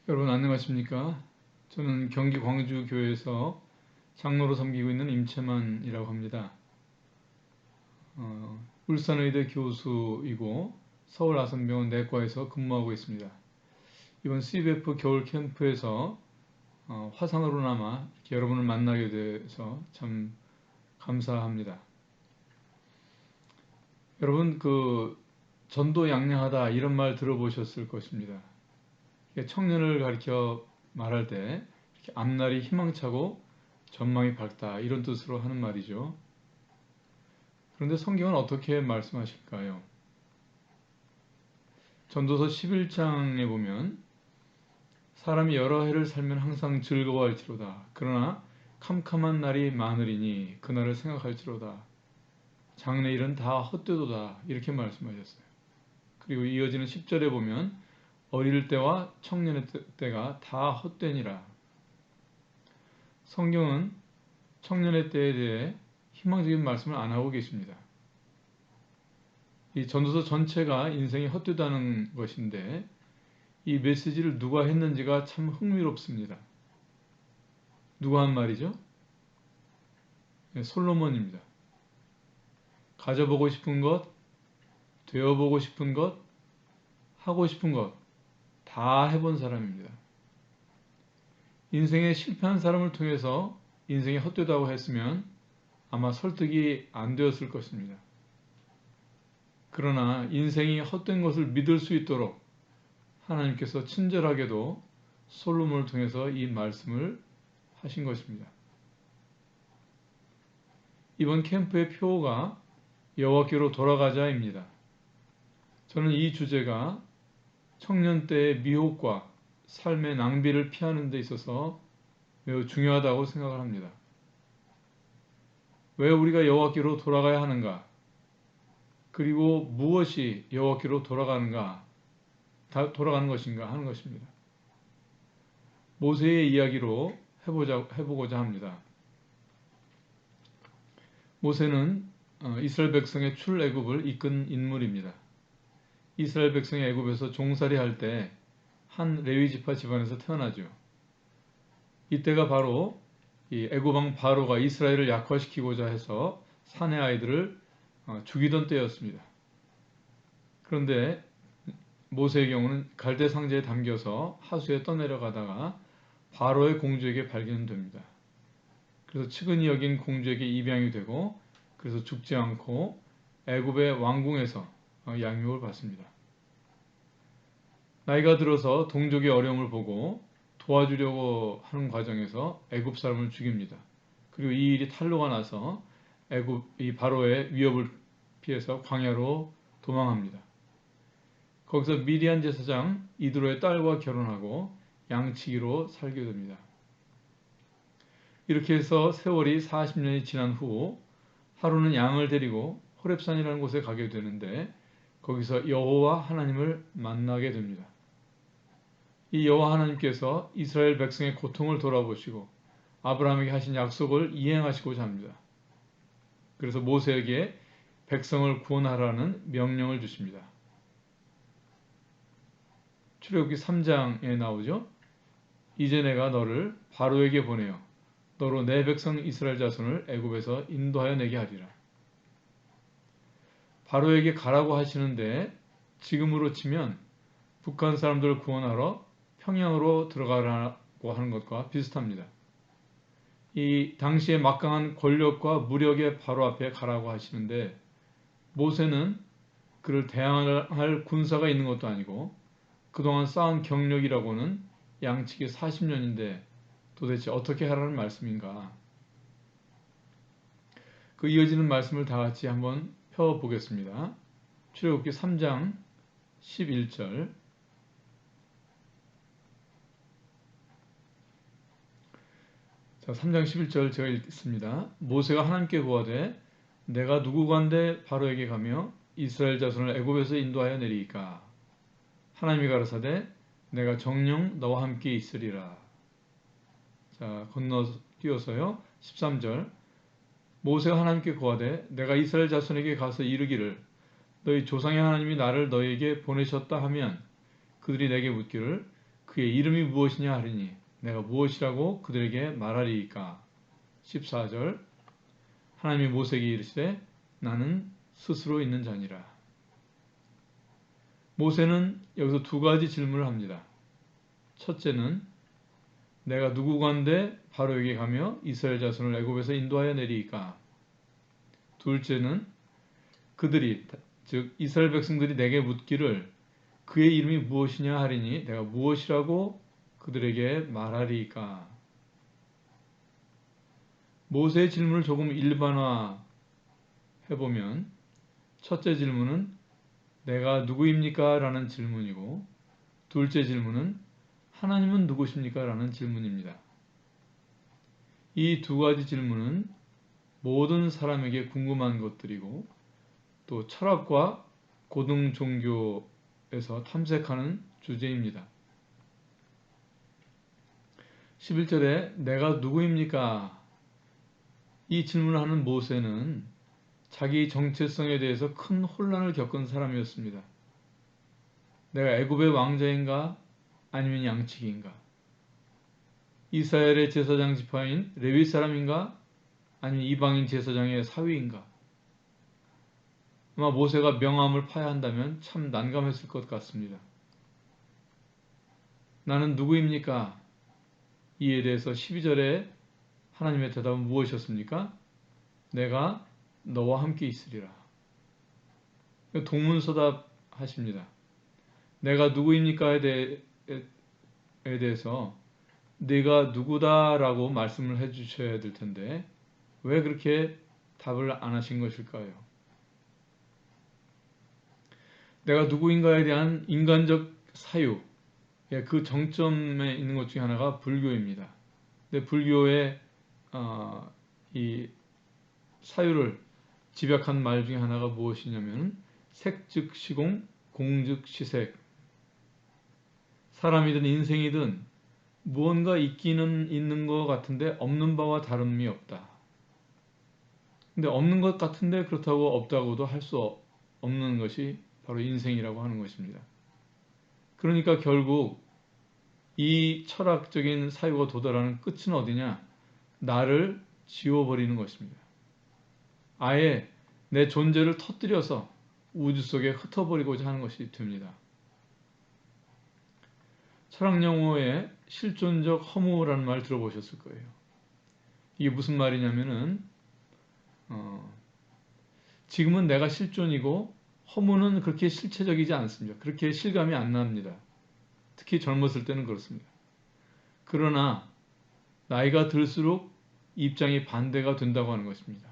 여러분 안녕하십니까? 저는 경기 광주교회에서 장로로 섬기고 있는 임채만이라고 합니다. 울산의대 교수이고 서울 아산병원 내과에서 근무하고 있습니다. 이번 CBF 겨울 캠프에서 화상으로나마 이렇게 여러분을 만나게 돼서 참 감사합니다. 여러분 전도 양양하다 이런 말 들어보셨을 것입니다. 청년을 가리켜 말할 때 이렇게 앞날이 희망차고 전망이 밝다 이런 뜻으로 하는 말이죠. 그런데 성경은 어떻게 말씀하실까요? 전도서 11장에 보면 사람이 여러 해를 살면 항상 즐거워할지로다. 그러나 캄캄한 날이 많으리니 그날을 생각할지로다. 장래일은 다 헛되도다. 이렇게 말씀하셨어요. 그리고 이어지는 10절에 보면 어릴 때와 청년의 때가 다 헛되니라. 성경은 청년의 때에 대해 희망적인 말씀을 안 하고 계십니다. 이 전도서 전체가 인생이 헛되다는 것인데 이 메시지를 누가 했는지가 참 흥미롭습니다. 누가 한 말이죠? 네, 솔로몬입니다. 가져보고 싶은 것, 되어보고 싶은 것, 하고 싶은 것 다 해본 사람입니다. 인생에 실패한 사람을 통해서 인생이 헛되다고 했으면 아마 설득이 안 되었을 것입니다. 그러나 인생이 헛된 것을 믿을 수 있도록 하나님께서 친절하게도 솔로몬을 통해서 이 말씀을 하신 것입니다. 이번 캠프의 표어가 여호와께로 돌아가자입니다. 저는 이 주제가 청년 때의 미혹과 삶의 낭비를 피하는 데 있어서 매우 중요하다고 생각을 합니다. 왜 우리가 여호와께로 돌아가야 하는가? 그리고 무엇이 여호와께로 돌아가는 것인가 하는 것입니다. 모세의 이야기로 해보고자 합니다. 모세는 이스라엘 백성의 출애굽을 이끈 인물입니다. 이스라엘 백성이 애굽에서 종살이 할 때 한 레위 지파 집안에서 태어나죠. 이때가 바로 이 애굽 왕 바로가 이스라엘을 약화시키고자 해서 사내 아이들을 죽이던 때였습니다. 그런데 모세의 경우는 갈대 상자에 담겨서 하수에 떠내려가다가 바로의 공주에게 발견됩니다. 그래서 측은히 여긴 공주에게 입양이 되고 그래서 죽지 않고 애굽의 왕궁에서 양육을 받습니다. 나이가 들어서 동족의 어려움을 보고 도와주려고 하는 과정에서 애굽 사람을 죽입니다. 그리고 이 일이 탄로가 나서 이 바로의 위협을 피해서 광야로 도망합니다. 거기서 미디안 제사장 이드로의 딸과 결혼하고 양치기로 살게 됩니다. 이렇게 해서 세월이 40년이 지난 후 하루는 양을 데리고 호렙산이라는 곳에 가게 되는데 거기서 여호와 하나님을 만나게 됩니다. 이 여호와 하나님께서 이스라엘 백성의 고통을 돌아보시고 아브라함에게 하신 약속을 이행하시고자 합니다. 그래서 모세에게 백성을 구원하라는 명령을 주십니다. 출애굽기 3장에 나오죠. 이제 내가 너를 바로에게 보내어 너로 내 백성 이스라엘 자손을 애굽에서 인도하여 내게 하리라. 바로에게 가라고 하시는데 지금으로 치면 북한 사람들을 구원하러 평양으로 들어가라고 하는 것과 비슷합니다. 이 당시에 막강한 권력과 무력의 바로 앞에 가라고 하시는데 모세는 그를 대항할 군사가 있는 것도 아니고 그동안 쌓은 경력이라고는 양측이 40년인데 도대체 어떻게 하라는 말씀인가? 그 이어지는 말씀을 다 같이 한번 펴보겠습니다. 출애굽기 3장 11절 자, 3장 11절 제가 읽겠습니다. 모세가 하나님께 구하되 내가 누구간데 바로에게 가며 이스라엘 자손을 애굽에서 인도하여 내리이까? 하나님이 가라사대 내가 정녕 너와 함께 있으리라. 자, 건너뛰어서요. 13절 모세가 하나님께 구하되 내가 이스라엘 자손에게 가서 이르기를 너희 조상의 하나님이 나를 너희에게 보내셨다 하면 그들이 내게 묻기를 그의 이름이 무엇이냐 하리니 내가 무엇이라고 그들에게 말하리이까. 14절 하나님이 모세에게 이르시되 나는 스스로 있는 자니라. 모세는 여기서 두 가지 질문을 합니다. 첫째는 내가 누구건대 바로에게 가며 이스라엘 자손을 애굽에서 인도하여 내리이까. 둘째는 그들이 즉 이스라엘 백성들이 내게 묻기를 그의 이름이 무엇이냐 하리니 내가 무엇이라고 그들에게 말하리이까. 모세의 질문을 조금 일반화 해보면 첫째 질문은 내가 누구입니까? 라는 질문이고 둘째 질문은 하나님은 누구십니까? 라는 질문입니다. 이 두 가지 질문은 모든 사람에게 궁금한 것들이고 또 철학과 고등 종교에서 탐색하는 주제입니다. 11절에 내가 누구입니까? 이 질문을 하는 모세는 자기 정체성에 대해서 큰 혼란을 겪은 사람이었습니다. 내가 애굽의 왕자인가? 아니면 양치기인가? 이스라엘의 제사장 지파인 레위 사람인가? 아니면 이방인 제사장의 사위인가? 아마 모세가 명함을 파야 한다면 참 난감했을 것 같습니다. 나는 누구입니까? 이에 대해서 12절에 하나님의 대답은 무엇이었습니까? 내가 너와 함께 있으리라. 동문서답 하십니다. 내가 누구입니까에 대해서 네가 누구다라고 말씀을 해주셔야 될 텐데 왜 그렇게 답을 안 하신 것일까요? 내가 누구인가에 대한 인간적 사유, 그 정점에 있는 것 중에 하나가 불교입니다. 근데 불교의 이 사유를 집약한 말 중에 하나가 무엇이냐면 색즉 시공, 공즉 시색. 사람이든 인생이든 무언가 있기는 있는 것 같은데 없는 바와 다름이 없다. 근데 없는 것 같은데 그렇다고 없다고도 할 수 없는 것이 바로 인생이라고 하는 것입니다. 그러니까 결국 이 철학적인 사유가 도달하는 끝은 어디냐? 나를 지워버리는 것입니다. 아예 내 존재를 터뜨려서 우주 속에 흩어버리고자 하는 것이 됩니다. 철학 용어에 실존적 허무라는 말 들어보셨을 거예요. 이게 무슨 말이냐면은 지금은 내가 실존이고 허무는 그렇게 실체적이지 않습니다. 그렇게 실감이 안 납니다. 특히 젊었을 때는 그렇습니다. 그러나 나이가 들수록 입장이 반대가 된다고 하는 것입니다.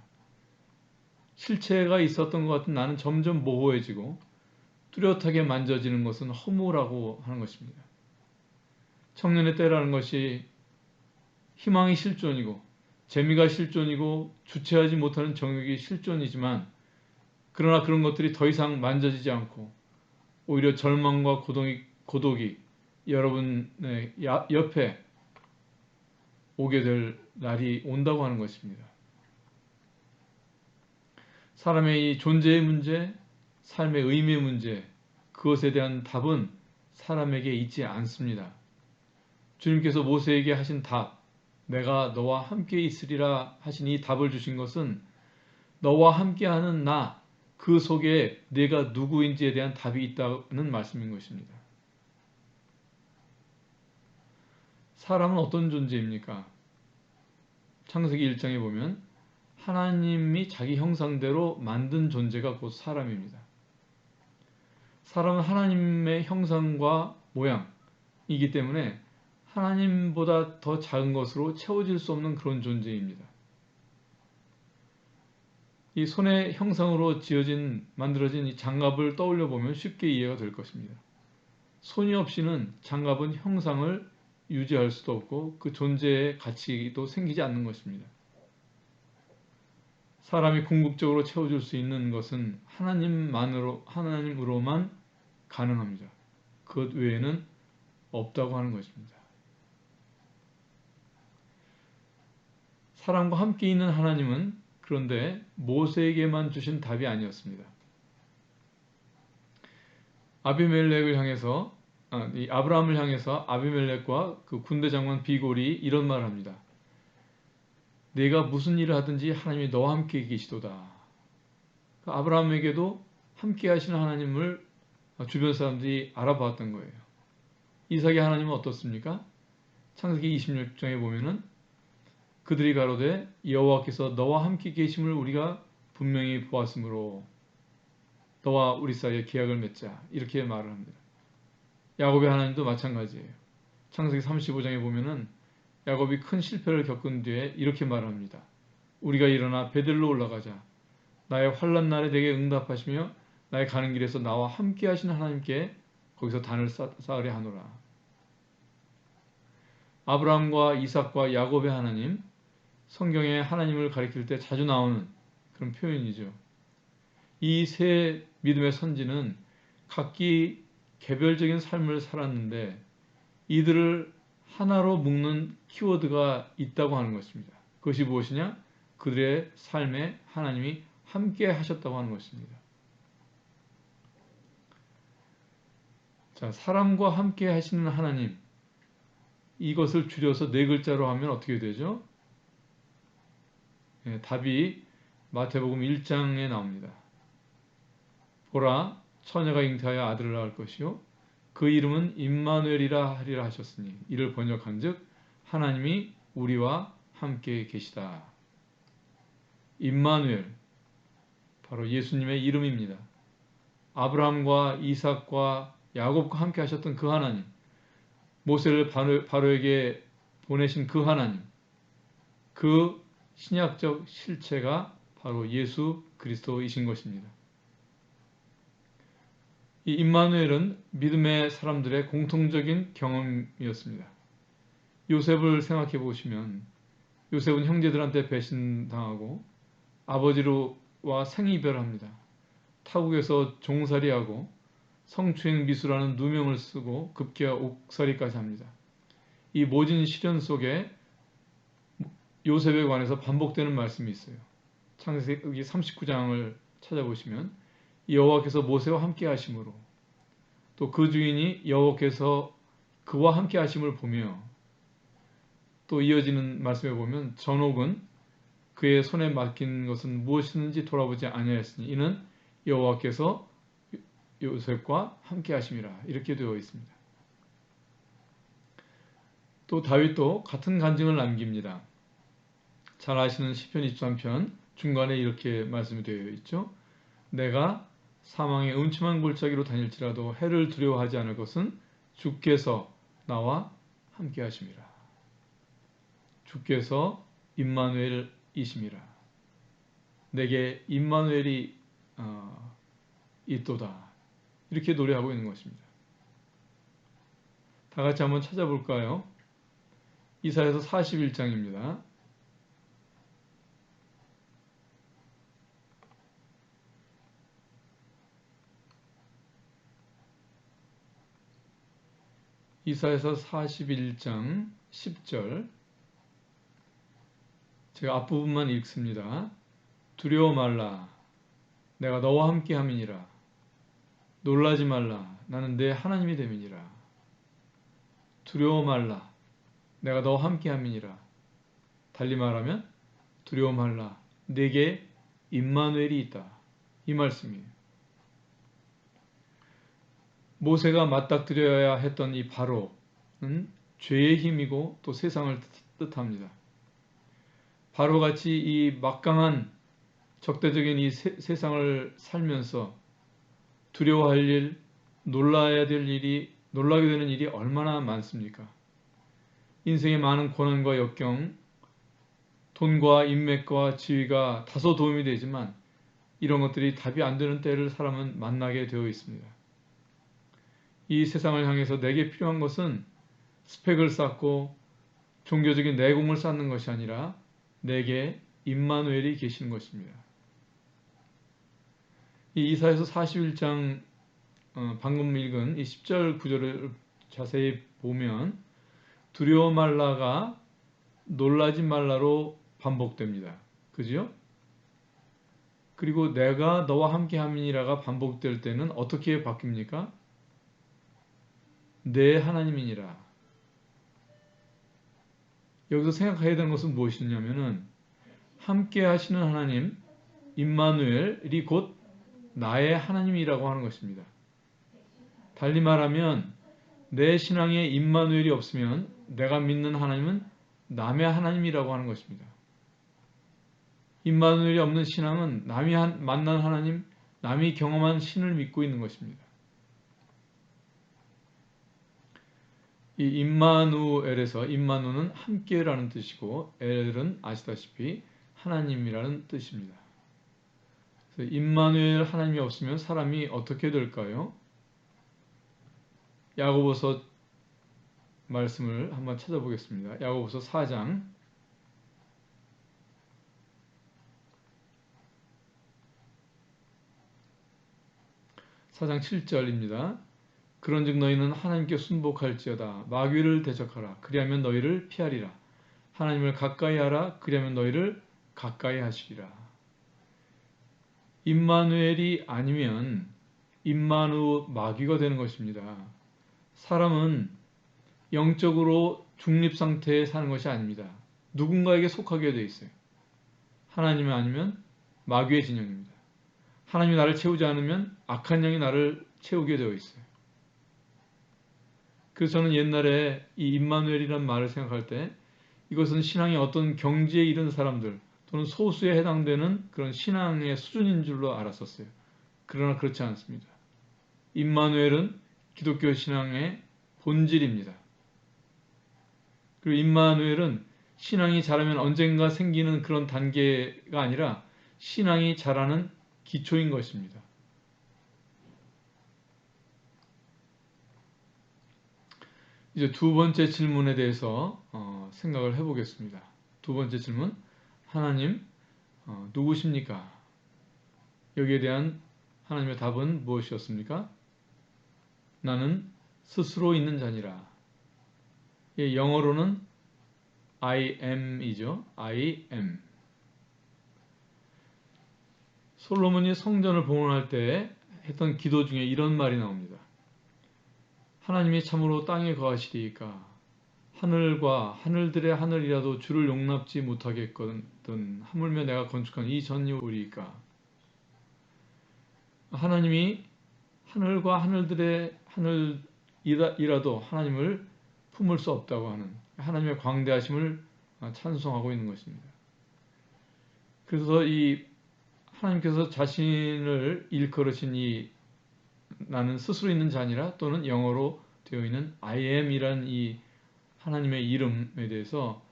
실체가 있었던 것 같은 나는 점점 모호해지고 뚜렷하게 만져지는 것은 허무라고 하는 것입니다. 청년의 때라는 것이 희망이 실존이고 재미가 실존이고 주체하지 못하는 정욕이 실존이지만 그러나 그런 것들이 더 이상 만져지지 않고 오히려 절망과 고독이 여러분의 옆에 오게 될 날이 온다고 하는 것입니다. 사람의 이 존재의 문제, 삶의 의미의 문제, 그것에 대한 답은 사람에게 있지 않습니다. 주님께서 모세에게 하신 답, 내가 너와 함께 있으리라 하신 이 답을 주신 것은 너와 함께하는 나, 그 속에 내가 누구인지에 대한 답이 있다는 말씀인 것입니다. 사람은 어떤 존재입니까? 창세기 1장에 보면 하나님이 자기 형상대로 만든 존재가 곧 사람입니다. 사람은 하나님의 형상과 모양이기 때문에 하나님보다 더 작은 것으로 채워질 수 없는 그런 존재입니다. 이 손의 형상으로 만들어진 이 장갑을 떠올려 보면 쉽게 이해가 될 것입니다. 손이 없이는 장갑은 형상을 유지할 수도 없고 그 존재의 가치도 생기지 않는 것입니다. 사람이 궁극적으로 채워줄 수 있는 것은 하나님으로만 가능합니다. 그것 외에는 없다고 하는 것입니다. 사람과 함께 있는 하나님은 그런데 모세에게만 주신 답이 아니었습니다. 아비멜렉을 향해서 이 아브라함을 향해서 아비멜렉과 그 군대 장관 비골이 이런 말을 합니다. 내가 무슨 일을 하든지 하나님이 너와 함께 계시도다. 아브라함에게도 함께 하시는 하나님을 주변 사람들이 알아봤던 거예요. 이삭의 하나님은 어떻습니까? 창세기 26장에 보면은 그들이 가로되 여호와께서 너와 함께 계심을 우리가 분명히 보았으므로 너와 우리 사이에 계약을 맺자 이렇게 말을 합니다. 야곱의 하나님도 마찬가지예요. 창세기 35장에 보면은 야곱이 큰 실패를 겪은 뒤에 이렇게 말합니다. 우리가 일어나 베델로 올라가자. 나의 환난 날에 내게 응답하시며 나의 가는 길에서 나와 함께 하시는 하나님께 거기서 단을 쌓으려 하노라. 아브라함과 이삭과 야곱의 하나님, 성경에 하나님을 가리킬 때 자주 나오는 그런 표현이죠. 이 세 믿음의 선지는 각기 개별적인 삶을 살았는데 이들을 하나로 묶는 키워드가 있다고 하는 것입니다. 그것이 무엇이냐? 그들의 삶에 하나님이 함께 하셨다고 하는 것입니다. 자, 사람과 함께 하시는 하나님, 이것을 줄여서 네 글자로 하면 어떻게 되죠? 답이 마태복음 1장에 나옵니다. 보라, 처녀가 잉태하여 아들을 낳을 것이요 그 이름은 임마누엘이라 하리라 하셨으니 이를 번역한즉 하나님이 우리와 함께 계시다. 임마누엘, 바로 예수님의 이름입니다. 아브라함과 이삭과 야곱과 함께 하셨던 그 하나님, 모세를 바로에게 보내신 그 하나님, 그 신약적 실체가 바로 예수 그리스도이신 것입니다. 이 임마누엘은 믿음의 사람들의 공통적인 경험이었습니다. 요셉을 생각해 보시면 요셉은 형제들한테 배신당하고 아버지와 생이별합니다. 타국에서 종살이하고 성추행 미수라는 누명을 쓰고 급기야 옥살이까지 합니다. 이 모진 시련 속에 요셉에 관해서 반복되는 말씀이 있어요. 창세기 39장을 찾아보시면 여호와께서 모세와 함께 하심으로 또 그 주인이 여호와께서 그와 함께 하심을 보며 또 이어지는 말씀에 보면 전옥은 그의 손에 맡긴 것은 무엇이든지 돌아보지 아니하였으니 이는 여호와께서 요셉과 함께 하심이라 이렇게 되어 있습니다. 또 다윗도 같은 간증을 남깁니다. 잘 아시는 시편 23편 중간에 이렇게 말씀이 되어 있죠. 내가 사망의 음침한 골짜기로 다닐지라도 해를 두려워하지 않을 것은 주께서 나와 함께 하심이라. 주께서 임마누엘이심이라. 내게 임마누엘이 있도다. 이렇게 노래하고 있는 것입니다. 다 같이 한번 찾아볼까요? 이사야서 41장입니다. 이사야서 41장 10절 제가 앞부분만 읽습니다. 두려워 말라 내가 너와 함께 함이니라. 놀라지 말라 나는 내 하나님이 됨이니라. 두려워 말라 내가 너와 함께 함이니라. 달리 말하면 두려워 말라 내게 임마누엘이 있다. 이 말씀이에요. 모세가 맞닥뜨려야 했던 이 바로는 죄의 힘이고 또 세상을 뜻합니다. 바로같이 이 막강한 적대적인 이 세상을 살면서 두려워할 일, 놀라게 되는 일이 얼마나 많습니까? 인생의 많은 고난과 역경, 돈과 인맥과 지위가 다소 도움이 되지만 이런 것들이 답이 안 되는 때를 사람은 만나게 되어 있습니다. 이 세상을 향해서 내게 필요한 것은 스펙을 쌓고 종교적인 내공을 쌓는 것이 아니라 내게 임마누엘이 계시는 것입니다. 이 이사야서 41장 방금 읽은 이 10절 구절을 자세히 보면 두려워 말라가 놀라지 말라로 반복됩니다. 그죠? 그리고 내가 너와 함께 함이니라가 반복될 때는 어떻게 바뀝니까? 내 하나님이니라. 여기서 생각해야 되는 것은 무엇이냐면은 함께 하시는 하나님 임마누엘이 곧 나의 하나님이라고 하는 것입니다. 달리 말하면 내 신앙에 임마누엘이 없으면 내가 믿는 하나님은 남의 하나님이라고 하는 것입니다. 임마누엘이 없는 신앙은 남이 만난 하나님, 남이 경험한 신을 믿고 있는 것입니다. 이 임마누엘에서 임마누는 함께라는 뜻이고 엘은 아시다시피 하나님이라는 뜻입니다. 그래서 임마누엘 하나님이 없으면 사람이 어떻게 될까요? 야고보서 말씀을 한번 찾아보겠습니다. 야고보서 4장 7절입니다. 그런즉 너희는 하나님께 순복할지어다. 마귀를 대적하라. 그리하면 너희를 피하리라. 하나님을 가까이 하라. 그리하면 너희를 가까이 하시리라. 임마누엘이 아니면 임마누 마귀가 되는 것입니다. 사람은 영적으로 중립 상태에 사는 것이 아닙니다. 누군가에게 속하게 되어 있어요. 하나님이 아니면 마귀의 진영입니다. 하나님이 나를 채우지 않으면 악한 영이 나를 채우게 되어 있어요. 그래서 저는 옛날에 이 임마누엘이라는 말을 생각할 때 이것은 신앙의 어떤 경지에 이른 사람들 또는 소수에 해당되는 그런 신앙의 수준인 줄로 알았었어요. 그러나 그렇지 않습니다. 임마누엘은 기독교 신앙의 본질입니다. 그리고 임마누엘은 신앙이 자라면 언젠가 생기는 그런 단계가 아니라 신앙이 자라는 기초인 것입니다. 이제 두 번째 질문에 대해서 생각을 해보겠습니다. 두 번째 질문, 하나님 누구십니까? 여기에 대한 하나님의 답은 무엇이었습니까? 나는 스스로 있는 자니라. 영어로는 I am이죠. I am. 솔로몬이 성전을 봉헌할 때 했던 기도 중에 이런 말이 나옵니다. 하나님이 참으로 땅에 거하시리이까 하늘과 하늘들의 하늘이라도 주를 용납지 못하겠거든 하물며 내가 건축한 이 전유리이까. 하나님이 하늘과 하늘들의 하늘이라도 하나님을 품을 수 없다고 하는 하나님의 광대하심을 찬송하고 있는 것입니다. 그래서 이 하나님께서 자신을 일컬으신 이 나는 스스로 있는 자니라 또는 영어로 되어 있는 I am이라는 이 하나님의 이름에 대해서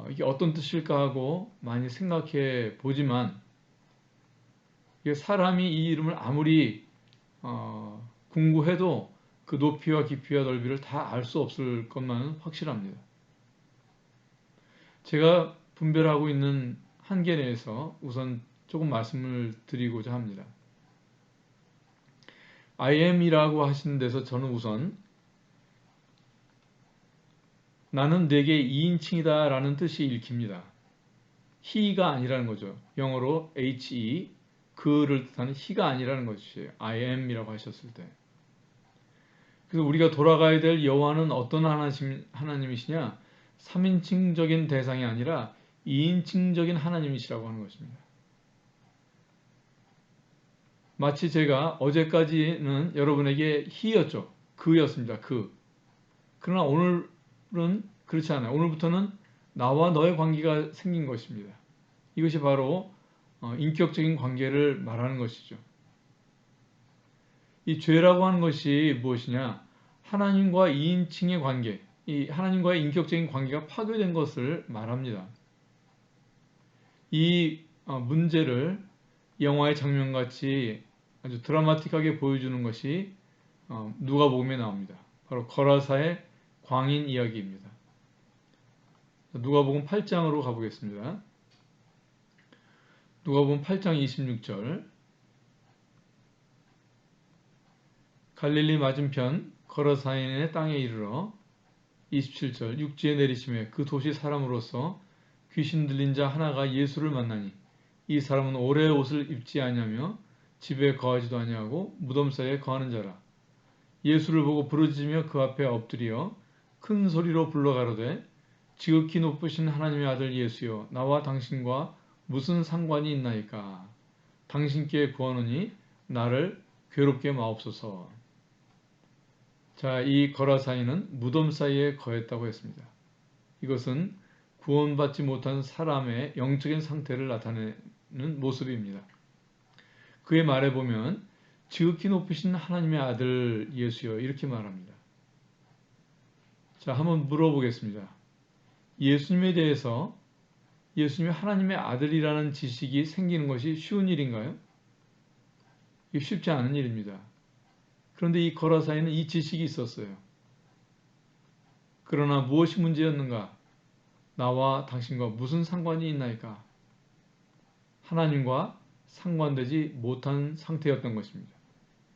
이게 어떤 뜻일까 하고 많이 생각해 보지만 이게 사람이 이 이름을 아무리 궁구해도 그 높이와 깊이와 넓이를 다 알 수 없을 것만은 확실합니다. 제가 분별하고 있는 한계 내에서 우선 조금 말씀을 드리고자 합니다. I am이라고 하시는 데서 저는 우선 나는 내게 2인칭이다 라는 뜻이 읽힙니다. he가 아니라는 거죠. 영어로 he, 그를 뜻하는 he가 아니라는 것이에요. I am이라고 하셨을 때. 그래서 우리가 돌아가야 될 여호와는 어떤 하나님이시냐? 3인칭적인 대상이 아니라 2인칭적인 하나님이시라고 하는 것입니다. 마치 제가 어제까지는 여러분에게 he였죠. 그였습니다. 그. 그러나 오늘은 그렇지 않아요. 오늘부터는 나와 너의 관계가 생긴 것입니다. 이것이 바로 인격적인 관계를 말하는 것이죠. 이 죄라고 하는 것이 무엇이냐? 하나님과 2인칭의 관계, 이 하나님과의 인격적인 관계가 파괴된 것을 말합니다. 이 문제를 영화의 장면같이 아주 드라마틱하게 보여주는 것이 누가복음에 나옵니다. 바로 거라사의 광인 이야기입니다. 누가복음 8장으로 가보겠습니다. 누가복음 8장 26절 갈릴리 맞은편 거라사인의 땅에 이르러 27절 육지에 내리심에 그 도시 사람으로서 귀신 들린 자 하나가 예수를 만나니 이 사람은 오래 옷을 입지 아니하며 집에 거하지도 아니하고 무덤 사이에 거하는 자라. 예수를 보고 부르짖으며 그 앞에 엎드려 큰 소리로 불러가로되 지극히 높으신 하나님의 아들 예수여 나와 당신과 무슨 상관이 있나이까. 당신께 구하노니 나를 괴롭게 마옵소서. 자, 이 거라사인은 무덤 사이에 거했다고 했습니다. 이것은 구원받지 못한 사람의 영적인 상태를 나타내는 모습입니다. 그의 말에 보면 지극히 높으신 하나님의 아들 예수여 이렇게 말합니다. 자, 한번 물어보겠습니다. 예수님에 대해서 예수님이 하나님의 아들이라는 지식이 생기는 것이 쉬운 일인가요? 이게 쉽지 않은 일입니다. 그런데 이 거라사인은 이 지식이 있었어요. 그러나 무엇이 문제였는가? 나와 당신과 무슨 상관이 있나이까? 하나님과 상관되지 못한 상태였던 것입니다.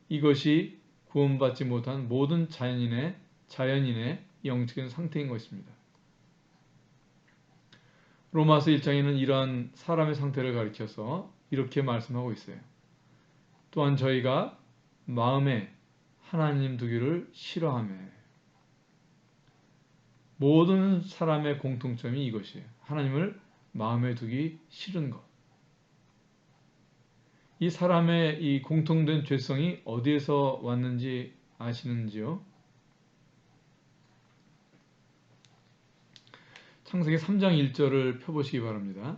이것이 구원받지 못한 모든 자연인의 영적인 상태인 것입니다. 로마서 1장에는 이러한 사람의 상태를 가리켜서 이렇게 말씀하고 있어요. 또한 저희가 마음에 하나님 두기를 싫어하며. 모든 사람의 공통점이 이것이에요. 하나님을 마음에 두기 싫은 것. 이 사람의 이 공통된 죄성이 어디에서 왔는지 아시는지요? 창세기 3장 1절을 펴보시기 바랍니다.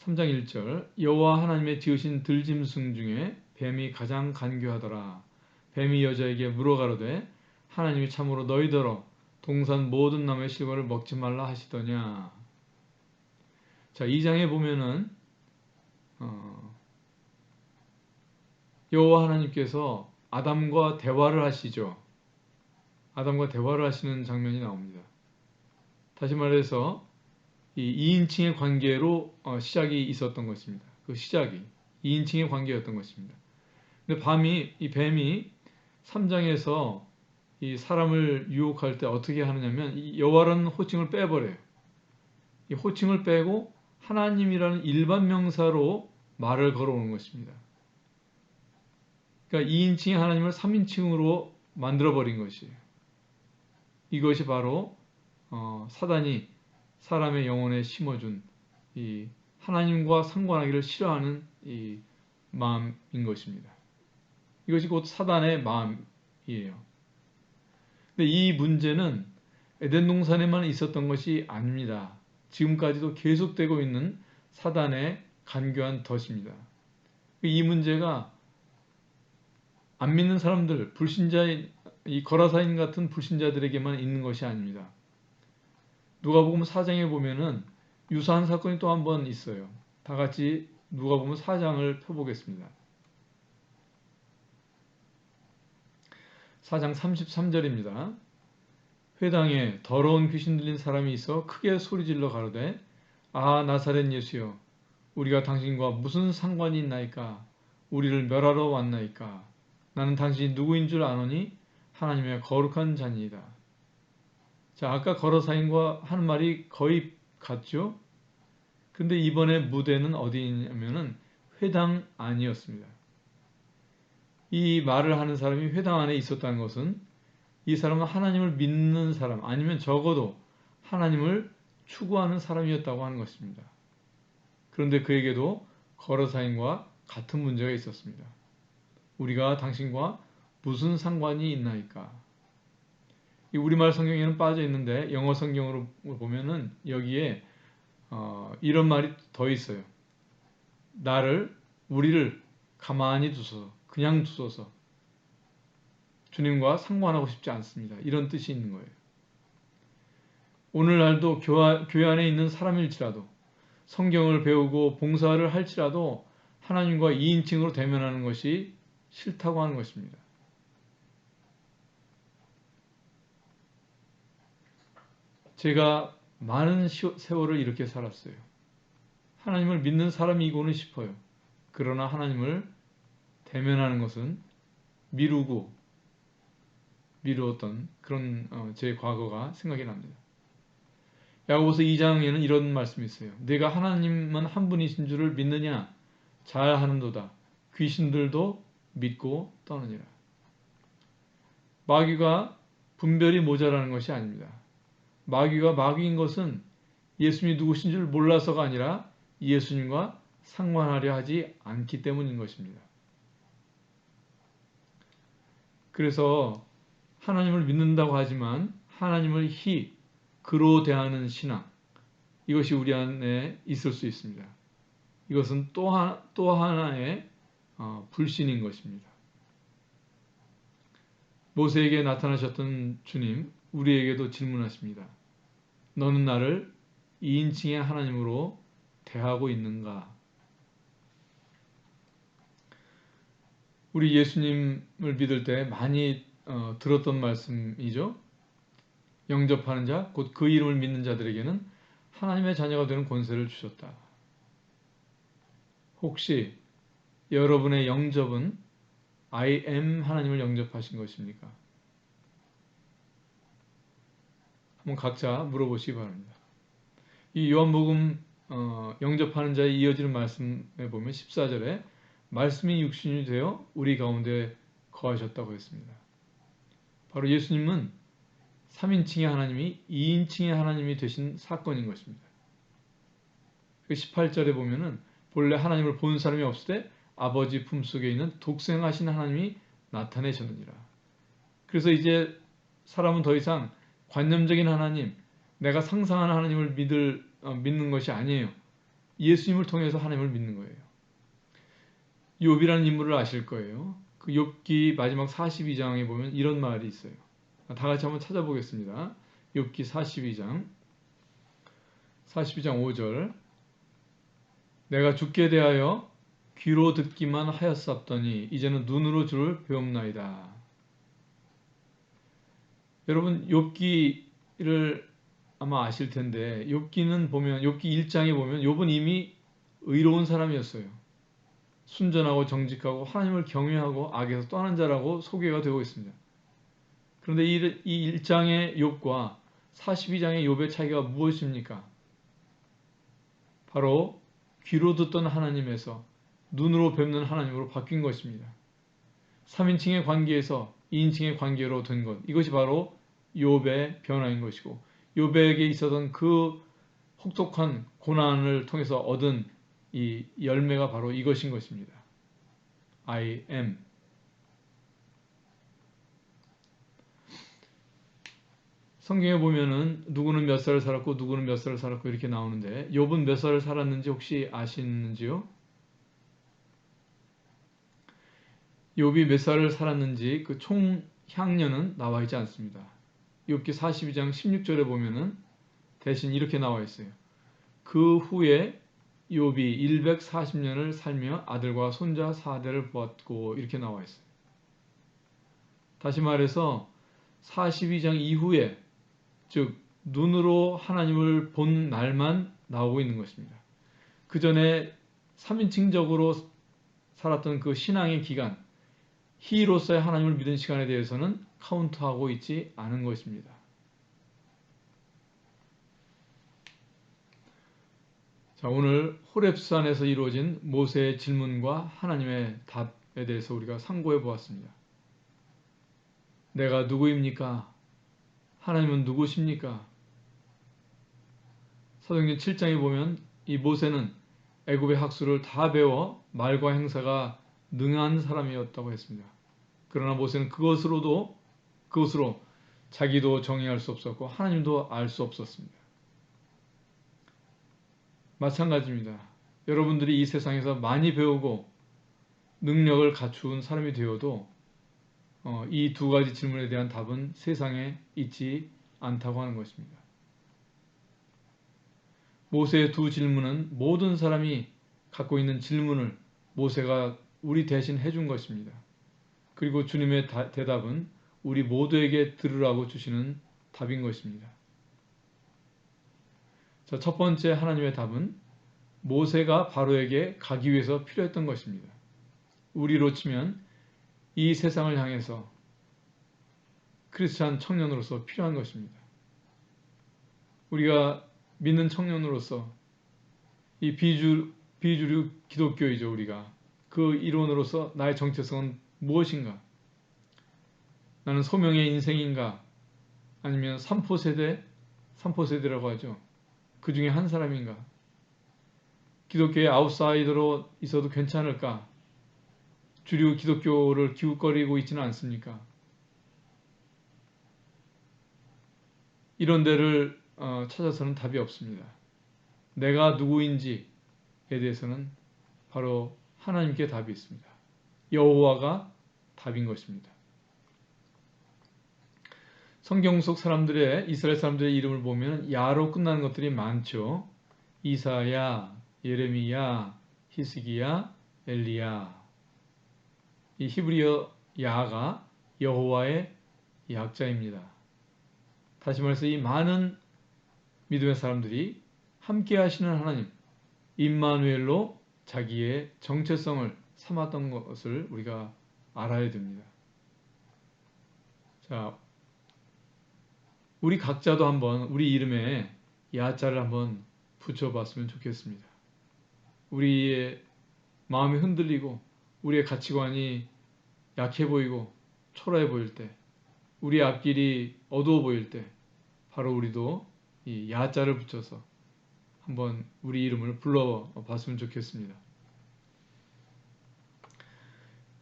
3장 1절 여호와 하나님의 지으신 들짐승 중에 뱀이 가장 간교하더라. 뱀이 여자에게 물어가로되 하나님이 참으로 너희더러 동산 모든 나무의 실과를 먹지 말라 하시더냐. 자, 2장에 보면은 여호와 하나님께서 아담과 대화를 하시죠. 아담과 대화를 하시는 장면이 나옵니다. 다시 말해서 이 2인칭의 관계로 시작이 있었던 것입니다. 그 시작이 2인칭의 관계였던 것입니다. 근데 이 뱀이 3장에서 이 사람을 유혹할 때 어떻게 하느냐면 이 여호와라는 호칭을 빼버려요. 이 호칭을 빼고 하나님이라는 일반 명사로 말을 걸어오는 것입니다. 그러니까 2인칭의 하나님을 3인칭으로 만들어버린 것이에요. 이것이 바로 사단이 사람의 영혼에 심어준 이 하나님과 상관하기를 싫어하는 이 마음인 것입니다. 이것이 곧 사단의 마음이에요. 근데 이 문제는 에덴 동산에만 있었던 것이 아닙니다. 지금까지도 계속되고 있는 사단의 간교한 덫입니다. 이 문제가 안 믿는 사람들, 이 거라사인 같은 불신자들에게만 있는 것이 아닙니다. 누가복음 4장에 보면은 유사한 사건이 또 한 번 있어요. 다 같이 누가복음 4장을 펴보겠습니다. 4장 33절입니다. 회당에 더러운 귀신 들린 사람이 있어 크게 소리질러 가로되 아 나사렛 예수여 우리가 당신과 무슨 상관이 있나이까? 우리를 멸하러 왔나이까? 나는 당신이 누구인 줄 아노니 하나님의 거룩한 자니이다. 자, 아까 거라사인과 하는 말이 거의 같죠? 근데 이번에 무대는 어디냐면은 회당 안이었습니다. 이 말을 하는 사람이 회당 안에 있었다는 것은 이 사람은 하나님을 믿는 사람 아니면 적어도 하나님을 추구하는 사람이었다고 하는 것입니다. 그런데 그에게도 거라사인과 같은 문제가 있었습니다. 우리가 당신과 무슨 상관이 있나이까? 이 우리말 성경에는 빠져 있는데 영어 성경으로 보면은 여기에 이런 말이 더 있어요. 우리를 가만히 두소서, 그냥 두소서. 주님과 상관하고 싶지 않습니다. 이런 뜻이 있는 거예요. 오늘날도 교회 안에 있는 사람일지라도 성경을 배우고 봉사를 할지라도 하나님과 2인칭으로 대면하는 것이 싫다고 하는 것입니다. 제가 많은 세월을 이렇게 살았어요. 하나님을 믿는 사람이고는 싶어요. 그러나 하나님을 대면하는 것은 미루었던 그런 제 과거가 생각이 납니다. 야고보서 2장에는 이런 말씀이 있어요. 내가 하나님은 한 분이신 줄을 믿느냐? 잘하는도다. 귀신들도 믿고 떠느니라. 마귀가 분별이 모자라는 것이 아닙니다. 마귀가 마귀인 것은 예수님이 누구신 줄 몰라서가 아니라 예수님과 상관하려 하지 않기 때문인 것입니다. 그래서 하나님을 믿는다고 하지만 하나님을 그로 대하는 신앙, 이것이 우리 안에 있을 수 있습니다. 이것은 또 하나의 불신인 것입니다. 모세에게 나타나셨던 주님, 우리에게도 질문하십니다. 너는 나를 2인칭의 하나님으로 대하고 있는가? 우리 예수님을 믿을 때 많이 들었던 말씀이죠. 영접하는 자, 곧 그 이름을 믿는 자들에게는 하나님의 자녀가 되는 권세를 주셨다. 혹시 여러분의 영접은 I am 하나님을 영접하신 것입니까? 한번 각자 물어보시기 바랍니다. 이 요한복음 영접하는 자에 이어지는 말씀에 보면 14절에 말씀이 육신이 되어 우리 가운데 거하셨다고 했습니다. 바로 예수님은 3인칭의 하나님이 2인칭의 하나님이 되신 사건인 것입니다. 18절에 보면은 본래 하나님을 본 사람이 없을 때 아버지 품속에 있는 독생하신 하나님이 나타내셨느니라. 그래서 이제 사람은 더 이상 관념적인 하나님, 내가 상상하는 하나님을 믿는 것이 아니에요. 예수님을 통해서 하나님을 믿는 거예요. 욥이라는 인물을 아실 거예요. 그 욥기 마지막 42장에 보면 이런 말이 있어요. 다 같이 한번 찾아보겠습니다. 욥기 42장 5절 내가 주께 대하여 귀로 듣기만 하였사옵더니 이제는 눈으로 주를 배웁나이다. 여러분 욥기를 아마 아실 텐데 욥기는 보면 욥기 1장에 보면 욥은 이미 의로운 사람이었어요. 순전하고 정직하고 하나님을 경외하고 악에서 떠난 자라고 소개가 되고 있습니다. 그런데 이 1장의 욥과 42장의 욥의 차이가 무엇입니까? 바로 귀로 듣던 하나님에서 눈으로 뵙는 하나님으로 바뀐 것입니다. 3인칭의 관계에서 2인칭의 관계로 된 것, 이것이 바로 욥의 변화인 것이고 욥에게 있었던 그 혹독한 고난을 통해서 얻은 이 열매가 바로 이것인 것입니다. I am. 성경에 보면은 누구는 몇 살을 살았고 누구는 몇 살을 살았고 이렇게 나오는데 욥은 몇 살을 살았는지 혹시 아시는지요? 욥이 몇 살을 살았는지 그 총 향년은 나와 있지 않습니다. 욥기 42장 16절에 보면은 대신 이렇게 나와 있어요. 그 후에 욥이 140년을 살며 아들과 손자 4대를 보았고 이렇게 나와 있어요. 다시 말해서 42장 이후에 즉 눈으로 하나님을 본 날만 나오고 있는 것입니다. 그 전에 3인칭적으로 살았던 그 신앙의 기간, 히로서의 하나님을 믿은 시간에 대해서는 카운트하고 있지 않은 것입니다. 자, 오늘 호렙산에서 이루어진 모세의 질문과 하나님의 답에 대해서 우리가 상고해 보았습니다. 내가 누구입니까? 하나님은 누구십니까? 사도행전 7장에 보면 이 모세는 애굽의 학술을 다 배워 말과 행사가 능한 사람이었다고 했습니다. 그러나 모세는 그것으로 자기도 정의할 수 없었고 하나님도 알 수 없었습니다. 마찬가지입니다. 여러분들이 이 세상에서 많이 배우고 능력을 갖춘 사람이 되어도 이 두 가지 질문에 대한 답은 세상에 있지 않다고 하는 것입니다. 모세의 두 질문은 모든 사람이 갖고 있는 질문을 모세가 우리 대신 해준 것입니다. 그리고 주님의 대답은 우리 모두에게 들으라고 주시는 답인 것입니다. 자, 첫 번째 하나님의 답은 모세가 바로에게 가기 위해서 필요했던 것입니다. 우리로 치면 이 세상을 향해서 크리스찬 청년으로서 필요한 것입니다. 우리가 믿는 청년으로서 이 비주류 기독교이죠. 우리가 그 이론으로서 나의 정체성은 무엇인가? 나는 소명의 인생인가? 아니면 삼포세대라고 하죠. 그 중에 한 사람인가? 기독교의 아웃사이더로 있어도 괜찮을까? 주류 기독교를 기웃거리고 있지는 않습니까? 이런 데를 찾아서는 답이 없습니다. 내가 누구인지에 대해서는 바로 하나님께 답이 있습니다. 여호와가 답인 것입니다. 성경 속 이스라엘 사람들의 이름을 보면 야로 끝나는 것들이 많죠. 이사야, 예레미야, 히스기야, 엘리야. 이 히브리어 야가 여호와의 약자입니다. 다시 말해서 이 많은 믿음의 사람들이 함께 하시는 하나님, 임마누엘로 자기의 정체성을 삼았던 것을 우리가 알아야 됩니다. 자, 우리 각자도 한번 우리 이름에 야자를 한번 붙여봤으면 좋겠습니다. 우리의 마음이 흔들리고 우리의 가치관이 약해 보이고 초라해 보일 때, 우리의 앞길이 어두워 보일 때 바로 우리도 이 야자를 붙여서 한번 우리 이름을 불러봤으면 좋겠습니다.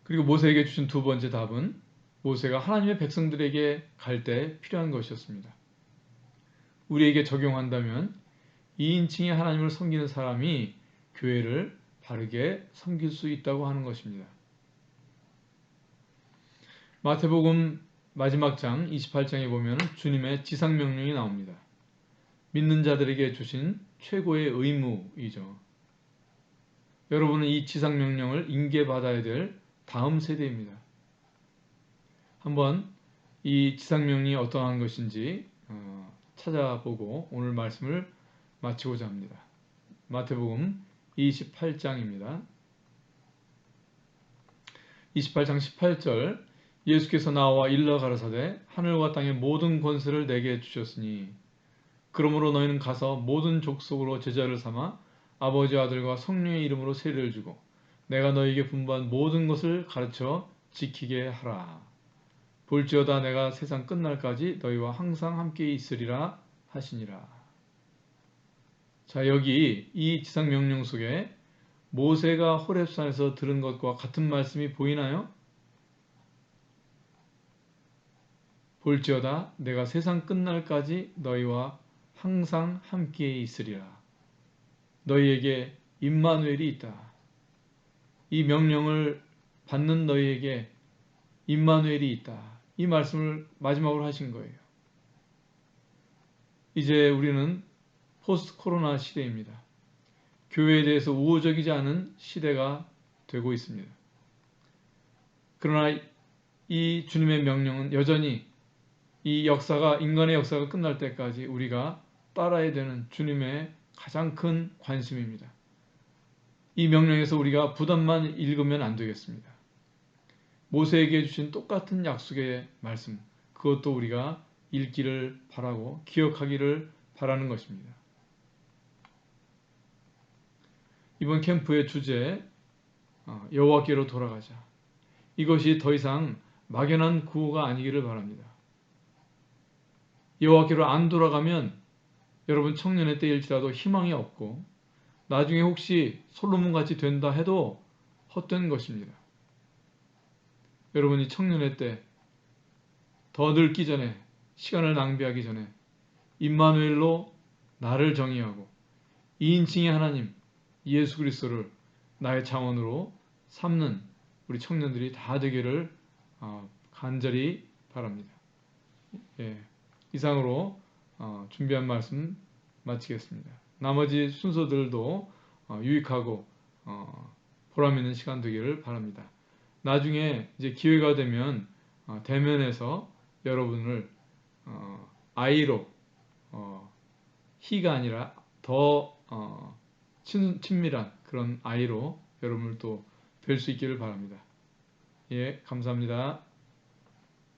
그리고 모세에게 주신 두 번째 답은 모세가 하나님의 백성들에게 갈 때 필요한 것이었습니다. 우리에게 적용한다면 2인칭의 하나님을 섬기는 사람이 교회를 바르게 섬길 수 있다고 하는 것입니다. 마태복음 마지막 장 28장에 보면 주님의 지상명령이 나옵니다. 믿는 자들에게 주신 최고의 의무이죠. 여러분은 이 지상명령을 인계받아야 될 다음 세대입니다. 한번 이 지상명령이 어떠한 것인지 찾아보고 오늘 말씀을 마치고자 합니다. 마태복음 28장입니다. 28장 18절 예수께서 나와 일러 가라사대 하늘과 땅의 모든 권세를 내게 주셨으니 그러므로 너희는 가서 모든 족속으로 제자를 삼아 아버지와 아들과 성령의 이름으로 세례를 주고 내가 너희에게 분부한 모든 것을 가르쳐 지키게 하라. 볼지어다 내가 세상 끝날까지 너희와 항상 함께 있으리라 하시니라. 자, 여기 이 지상명령 속에 모세가 호렙산에서 들은 것과 같은 말씀이 보이나요? 볼지어다 내가 세상 끝날까지 너희와 항상 함께 있으리라. 너희에게 임마누엘이 있다. 이 명령을 받는 너희에게 임마누엘이 있다. 이 말씀을 마지막으로 하신 거예요. 이제 우리는 포스트 코로나 시대입니다. 교회에 대해서 우호적이지 않은 시대가 되고 있습니다. 그러나 이 주님의 명령은 여전히 인간의 역사가 끝날 때까지 우리가 따라야 되는 주님의 가장 큰 관심입니다. 이 명령에서 우리가 부담만 읽으면 안 되겠습니다. 모세에게 주신 똑같은 약속의 말씀, 그것도 우리가 읽기를 바라고 기억하기를 바라는 것입니다. 이번 캠프의 주제, 여호와께로 돌아가자. 이것이 더 이상 막연한 구호가 아니기를 바랍니다. 여호와께로 안 돌아가면 여러분 청년의 때일지라도 희망이 없고 나중에 혹시 솔로몬같이 된다 해도 헛된 것입니다. 여러분이 청년의 때 더 늙기 전에 시간을 낭비하기 전에 임마누엘로 나를 정의하고 2인칭의 하나님 예수 그리스도를 나의 자원으로 삼는 우리 청년들이 다 되기를 간절히 바랍니다. 예, 이상으로 준비한 말씀 마치겠습니다. 나머지 순서들도 유익하고 보람 있는 시간 되기를 바랍니다. 나중에 이제 기회가 되면 대면에서 여러분을 아이로 희가 아니라 더 친밀한 그런 아이로 여러분을 또 뵐 수 있기를 바랍니다. 예, 감사합니다.